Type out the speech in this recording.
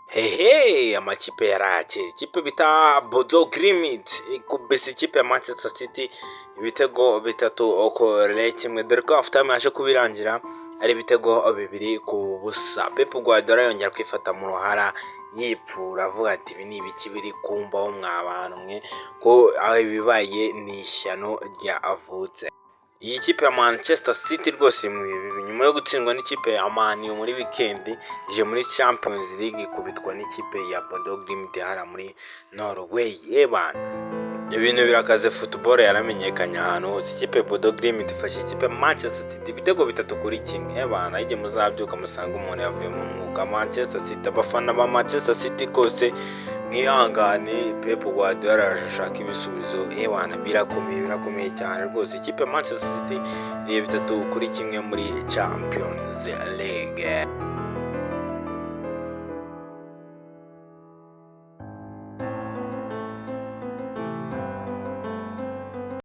Hehe amakipe yarakira ikipe bita Bodo Glimt ikubise ikipe ya Manchester City ibitego bitatu kuri kimwe, dore ko half time yaje kubirangira ari ibitego 2-0. Pep Guardiola yongera kwifata mu ruhara yipfura avuga ati ibi ni ibiki biri kumbaho mwabantu mwe ko ibibaye ni ishyano ryavutse. Iyi kipe ya Manchester City rwose iri mu bibi nyuma yo gutsindwa n'ikipe ya Man U muri weekend ije muri Champions League ikubitwa n'ikipe ya Bodo Glimt hara muri Norway. Ibintu birakaze, football yaramenyekanye ahantu hose. Ikipe Bodo Glimt ifashe ikipe Manchester City ibitego 3-1. Ijye muzabyuka musanga umuntu yavuye mu mwuga. Manchester City, abafana ba Manchester City rwose mwihangane, Pep Guardiola arashaka ibisubizo. Birakomeye cyane rwose. Ikipe Manchester City iri 3-1 muri Champions League.